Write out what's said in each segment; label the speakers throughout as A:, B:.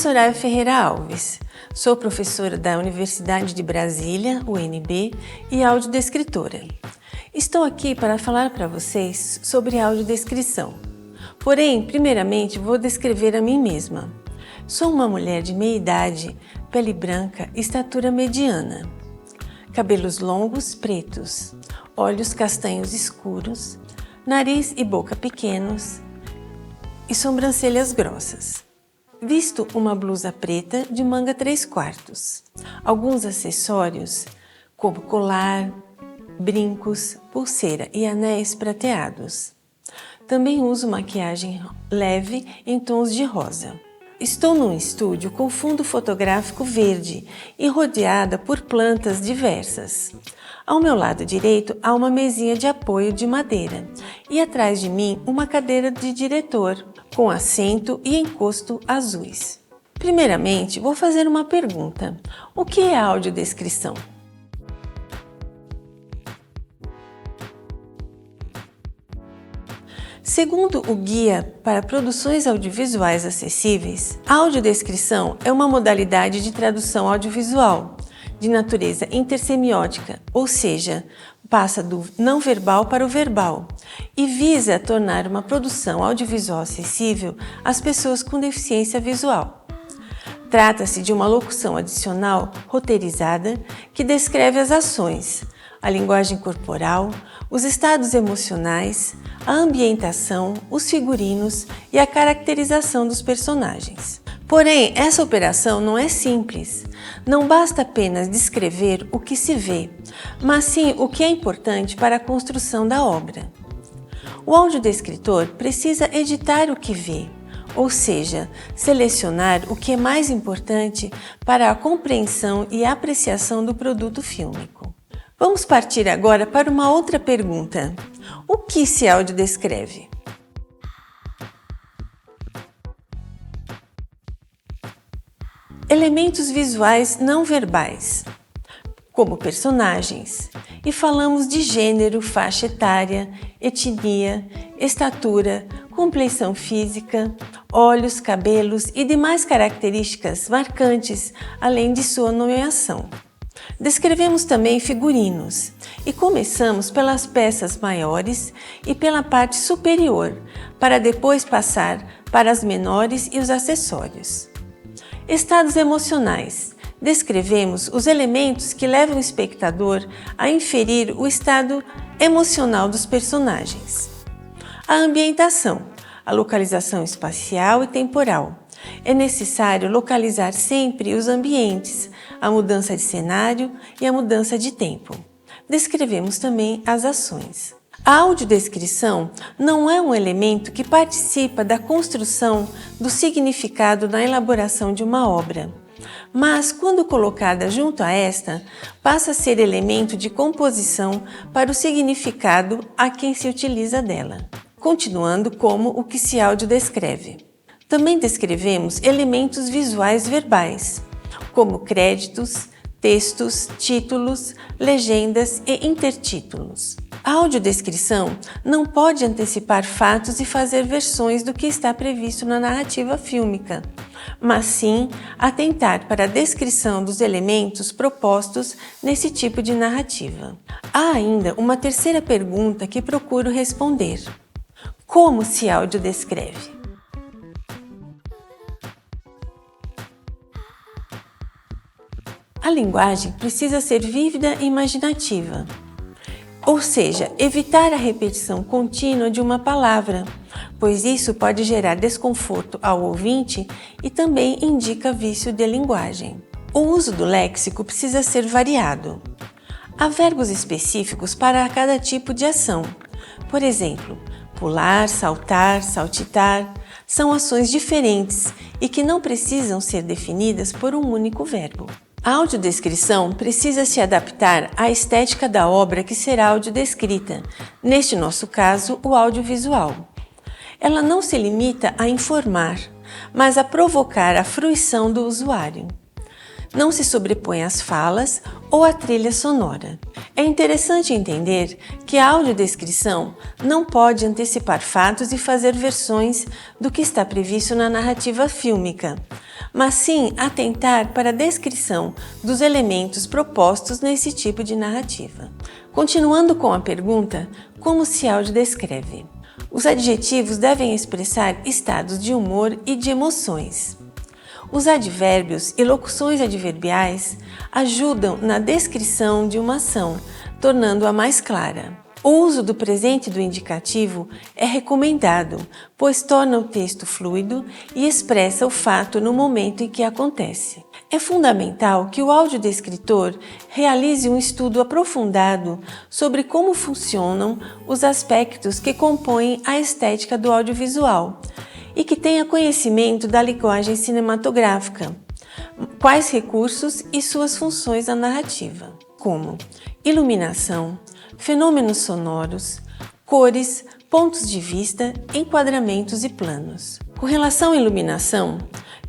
A: Soraya Ferreira Alves, sou professora da Universidade de Brasília, UNB, e audiodescritora. Estou aqui para falar para vocês sobre audiodescrição. Porém, primeiramente vou descrever a mim mesma. Sou uma mulher de meia idade, pele branca, estatura mediana, cabelos longos pretos, olhos castanhos escuros, nariz e boca pequenos e sobrancelhas grossas. Visto uma blusa preta de manga 3/4, alguns acessórios como colar, brincos, pulseira e anéis prateados. Também uso maquiagem leve em tons de rosa. Estou num estúdio com fundo fotográfico verde e rodeada por plantas diversas. Ao meu lado direito há uma mesinha de apoio de madeira e atrás de mim uma cadeira de diretor com assento e encosto azuis. Primeiramente, vou fazer uma pergunta. O que é audiodescrição? Segundo o Guia para Produções Audiovisuais Acessíveis, a audiodescrição é uma modalidade de tradução audiovisual de natureza intersemiótica, ou seja, passa do não verbal para o verbal e visa tornar uma produção audiovisual acessível às pessoas com deficiência visual. Trata-se de uma locução adicional roteirizada que descreve as ações, a linguagem corporal, os estados emocionais, a ambientação, os figurinos e a caracterização dos personagens. Porém, essa operação não é simples. Não basta apenas descrever o que se vê, mas sim o que é importante para a construção da obra. O audiodescritor precisa editar o que vê, ou seja, selecionar o que é mais importante para a compreensão e apreciação do produto fílmico. Vamos partir agora para uma outra pergunta. O que se audiodescreve? Elementos visuais não verbais, como personagens, e falamos de gênero, faixa etária, etnia, estatura, compleição física, olhos, cabelos e demais características marcantes, além de sua nomeação. Descrevemos também figurinos e começamos pelas peças maiores e pela parte superior, para depois passar para as menores e os acessórios. Estados emocionais. Descrevemos os elementos que levam o espectador a inferir o estado emocional dos personagens. A ambientação, a localização espacial e temporal. É necessário localizar sempre os ambientes, a mudança de cenário e a mudança de tempo. Descrevemos também as ações. A audiodescrição não é um elemento que participa da construção do significado na elaboração de uma obra, mas, quando colocada junto a esta, passa a ser elemento de composição para o significado a quem se utiliza dela, continuando como o que se audiodescreve. Também descrevemos elementos visuais verbais, como créditos, textos, títulos, legendas e intertítulos. A audiodescrição não pode antecipar fatos e fazer versões do que está previsto na narrativa fílmica, mas sim atentar para a descrição dos elementos propostos nesse tipo de narrativa. Há ainda uma terceira pergunta que procuro responder. Como se audiodescreve? A linguagem precisa ser vívida e imaginativa, ou seja, evitar a repetição contínua de uma palavra, pois isso pode gerar desconforto ao ouvinte e também indica vício de linguagem. O uso do léxico precisa ser variado. Há verbos específicos para cada tipo de ação. Por exemplo, pular, saltar, saltitar são ações diferentes e que não precisam ser definidas por um único verbo. A audiodescrição precisa se adaptar à estética da obra que será audiodescrita, neste nosso caso, o audiovisual. Ela não se limita a informar, mas a provocar a fruição do usuário. Não se sobrepõe às falas ou à trilha sonora. É interessante entender que a audiodescrição não pode antecipar fatos e fazer versões do que está previsto na narrativa fílmica, mas sim atentar para a descrição dos elementos propostos nesse tipo de narrativa. Continuando com a pergunta, como se audiodescreve? Os adjetivos devem expressar estados de humor e de emoções. Os advérbios e locuções adverbiais ajudam na descrição de uma ação, tornando-a mais clara. O uso do presente do indicativo é recomendado, pois torna o texto fluido e expressa o fato no momento em que acontece. É fundamental que o audiodescritor realize um estudo aprofundado sobre como funcionam os aspectos que compõem a estética do audiovisual e que tenha conhecimento da linguagem cinematográfica, quais recursos e suas funções na narrativa, como iluminação, fenômenos sonoros, cores, pontos de vista, enquadramentos e planos. Com relação à iluminação,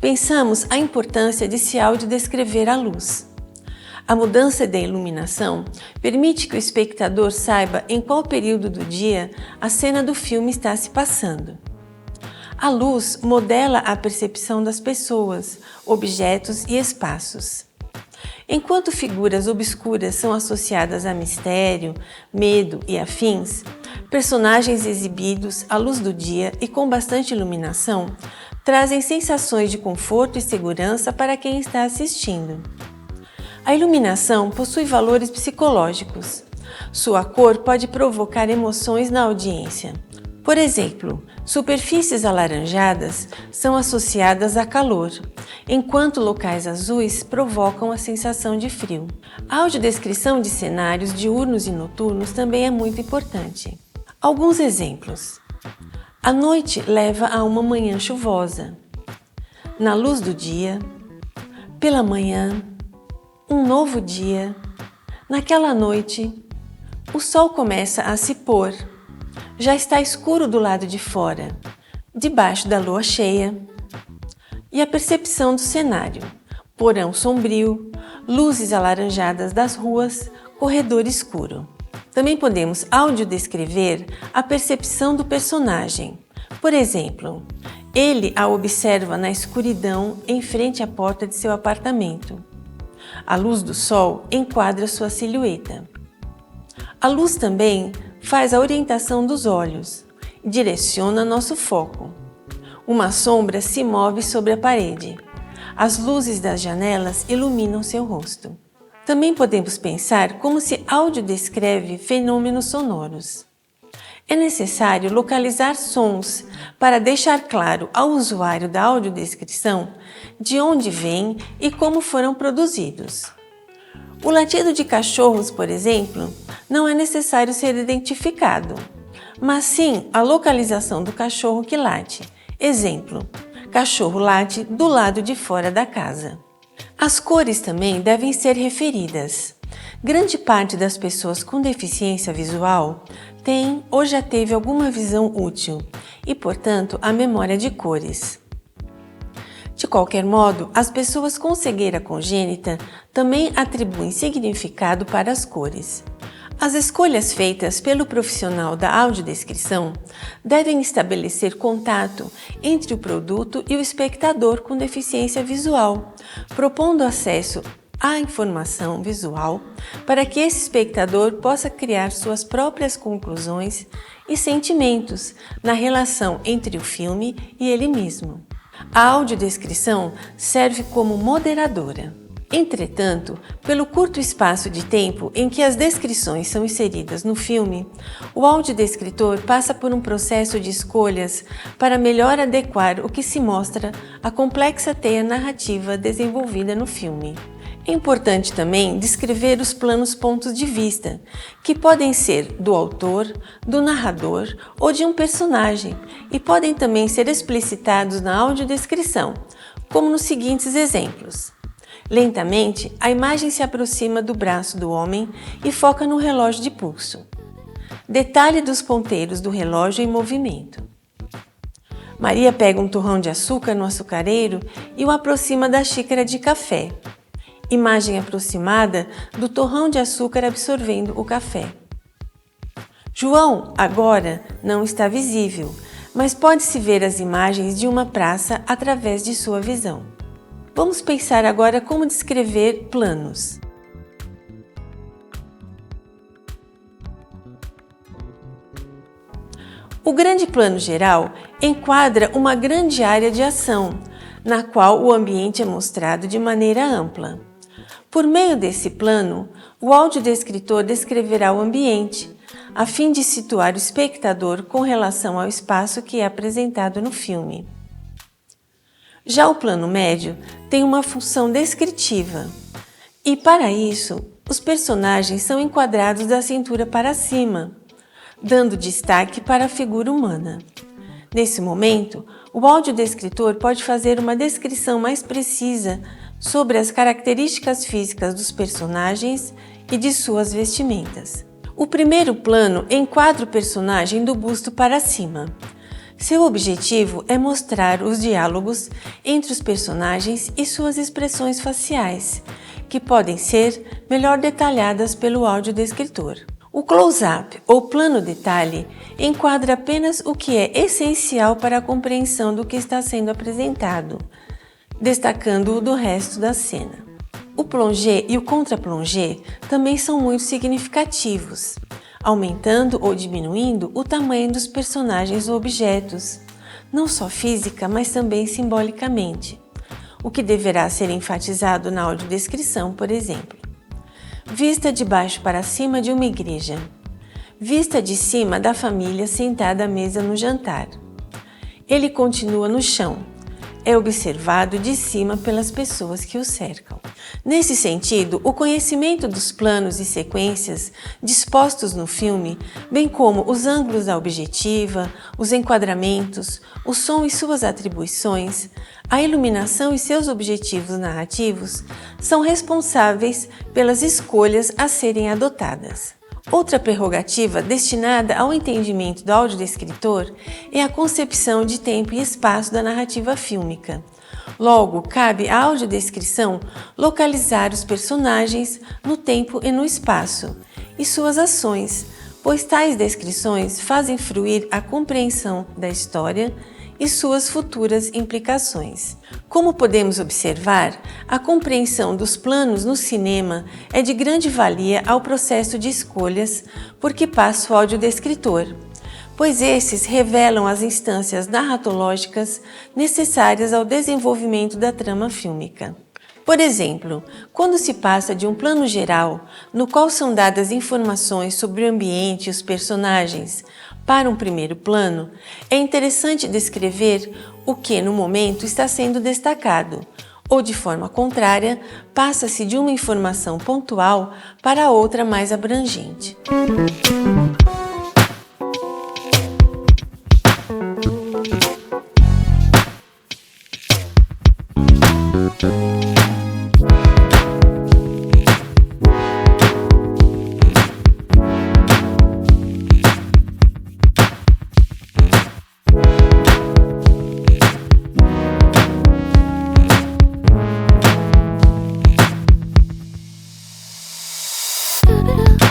A: pensamos a importância de se audiodescrever a luz. A mudança da iluminação permite que o espectador saiba em qual período do dia a cena do filme está se passando. A luz modela a percepção das pessoas, objetos e espaços. Enquanto figuras obscuras são associadas a mistério, medo e afins, personagens exibidos à luz do dia e com bastante iluminação trazem sensações de conforto e segurança para quem está assistindo. A iluminação possui valores psicológicos. Sua cor pode provocar emoções na audiência. Por exemplo, superfícies alaranjadas são associadas a calor, enquanto locais azuis provocam a sensação de frio. A audiodescrição de cenários diurnos e noturnos também é muito importante. Alguns exemplos. A noite leva a uma manhã chuvosa. Na luz do dia, pela manhã, um novo dia. Naquela noite, o sol começa a se pôr. Já está escuro do lado de fora, debaixo da lua cheia. E a percepção do cenário: porão sombrio, luzes alaranjadas das ruas, corredor escuro. Também podemos audiodescrever a percepção do personagem. Por exemplo, ele a observa na escuridão em frente à porta de seu apartamento. A luz do sol enquadra sua silhueta. A luz também faz a orientação dos olhos e direciona nosso foco. Uma sombra se move sobre a parede. As luzes das janelas iluminam seu rosto. Também podemos pensar como se audiodescreve fenômenos sonoros. É necessário localizar sons para deixar claro ao usuário da audiodescrição de onde vêm e como foram produzidos. O latido de cachorros, por exemplo, não é necessário ser identificado, mas sim a localização do cachorro que late. Exemplo: cachorro late do lado de fora da casa. As cores também devem ser referidas. Grande parte das pessoas com deficiência visual tem ou já teve alguma visão útil e, portanto, a memória de cores. De qualquer modo, as pessoas com cegueira congênita também atribuem significado para as cores. As escolhas feitas pelo profissional da audiodescrição devem estabelecer contato entre o produto e o espectador com deficiência visual, propondo acesso à informação visual para que esse espectador possa criar suas próprias conclusões e sentimentos na relação entre o filme e ele mesmo. A audiodescrição serve como moderadora. Entretanto, pelo curto espaço de tempo em que as descrições são inseridas no filme, o audiodescritor passa por um processo de escolhas para melhor adequar o que se mostra à complexa teia narrativa desenvolvida no filme. É importante também descrever os planos pontos de vista, que podem ser do autor, do narrador ou de um personagem, e podem também ser explicitados na audiodescrição, como nos seguintes exemplos. Lentamente, a imagem se aproxima do braço do homem e foca no relógio de pulso. Detalhe dos ponteiros do relógio em movimento. Maria pega um torrão de açúcar no açucareiro e o aproxima da xícara de café. Imagem aproximada do torrão de açúcar absorvendo o café. João, agora, não está visível, mas pode-se ver as imagens de uma praça através de sua visão. Vamos pensar agora como descrever planos. O grande plano geral enquadra uma grande área de ação, na qual o ambiente é mostrado de maneira ampla. Por meio desse plano, o audiodescritor descreverá o ambiente, a fim de situar o espectador com relação ao espaço que é apresentado no filme. Já o plano médio tem uma função descritiva, e para isso, os personagens são enquadrados da cintura para cima, dando destaque para a figura humana. Nesse momento, o audiodescritor pode fazer uma descrição mais precisa sobre as características físicas dos personagens e de suas vestimentas. O primeiro plano enquadra o personagem do busto para cima. Seu objetivo é mostrar os diálogos entre os personagens e suas expressões faciais, que podem ser melhor detalhadas pelo audiodescritor. O close-up, ou plano detalhe, enquadra apenas o que é essencial para a compreensão do que está sendo apresentado, destacando-o do resto da cena. O plongé e o contra-plongé também são muito significativos, aumentando ou diminuindo o tamanho dos personagens ou objetos, não só física, mas também simbolicamente, o que deverá ser enfatizado na audiodescrição, por exemplo. Vista de baixo para cima de uma igreja. Vista de cima da família sentada à mesa no jantar. Ele continua no chão. É observado de cima pelas pessoas que o cercam. Nesse sentido, o conhecimento dos planos e sequências dispostos no filme, bem como os ângulos da objetiva, os enquadramentos, o som e suas atribuições, a iluminação e seus objetivos narrativos, são responsáveis pelas escolhas a serem adotadas. Outra prerrogativa destinada ao entendimento do audiodescritor é a concepção de tempo e espaço da narrativa fílmica. Logo, cabe à audiodescrição localizar os personagens no tempo e no espaço e suas ações, pois tais descrições fazem fruir a compreensão da história e suas futuras implicações. Como podemos observar, a compreensão dos planos no cinema é de grande valia ao processo de escolhas por que passa o audiodescritor, pois esses revelam as instâncias narratológicas necessárias ao desenvolvimento da trama fílmica. Por exemplo, quando se passa de um plano geral, no qual são dadas informações sobre o ambiente e os personagens, para um primeiro plano, é interessante descrever o que no momento está sendo destacado, ou de forma contrária, passa-se de uma informação pontual para outra mais abrangente.
B: Da-da-da.